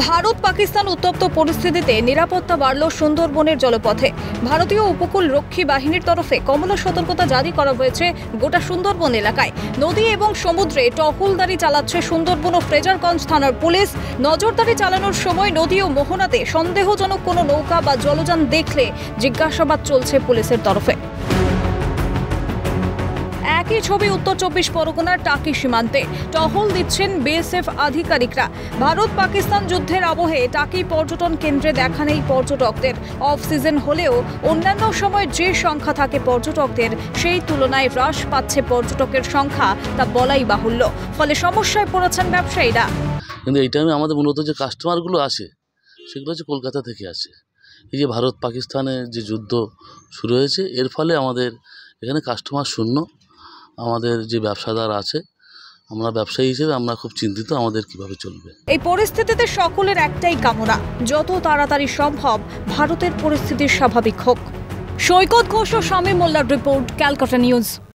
ভারত পাকিস্তান উত্তপ্ত পরিস্থিতিতে নিরাপত্তা বাড়ল সুন্দরবনের জলপথে। ভারতীয় উপকূল রক্ষী বাহিনীর তরফে কমলা সতর্কতা জারি করা হয়েছে গোটা সুন্দরবন এলাকায়। নদী এবং সমুদ্রে টহলদারি চালাচ্ছে সুন্দরবন ও ফ্রেজারগঞ্জ থানার পুলিশ। নজরদারি চালানোর সময় নদী ও মোহনাতে সন্দেহজনক কোনো নৌকা বা জলযান দেখলে জিজ্ঞাসাবাদ চলছে পুলিশের তরফে। একই ছবি উত্তর 24 পরগনার টাকি সীমান্তে টহল দিচ্ছেন বিএসএফ আধিকারিকরা। ভারত পাকিস্তান যুদ্ধের আবহে টাকি পর্যটন কেন্দ্রে দেখা নেই পর্যটকদের। অফ সিজন হলেও অন্যান্য সময় যে সংখ্যা থাকে পর্যটকদের সেই তুলনায় হ্রাস পাচ্ছে পর্যটকের সংখ্যা, তা বলাই বাহুল্য। ফলে সমস্যায় পড়েছেন ব্যবসায়ীরা। কিন্তু এই টাইমে আমাদের মূলত যে কাস্টমারগুলো আসে সেগুলো হচ্ছে কলকাতা থেকে আসে। এই যে ভারত পাকিস্তানের যে যুদ্ধ শুরু হয়েছে এর ফলে আমাদের এখানে কাস্টমার শূন্য। আমাদের যে ব্যবসাদার আছে, আমরা ব্যবসায়ী হিসেবে আমরা খুব চিন্তিত আমাদের কিভাবে চলবে। এই পরিস্থিতিতে সকলের একটাই কামনা, যত তাড়াতাড়ি সম্ভব ভারতের পরিস্থিতি স্বাভাবিক হোক। সৈকত ঘোষ ও শামীম মোল্লার রিপোর্ট, ক্যালকাটা নিউজ।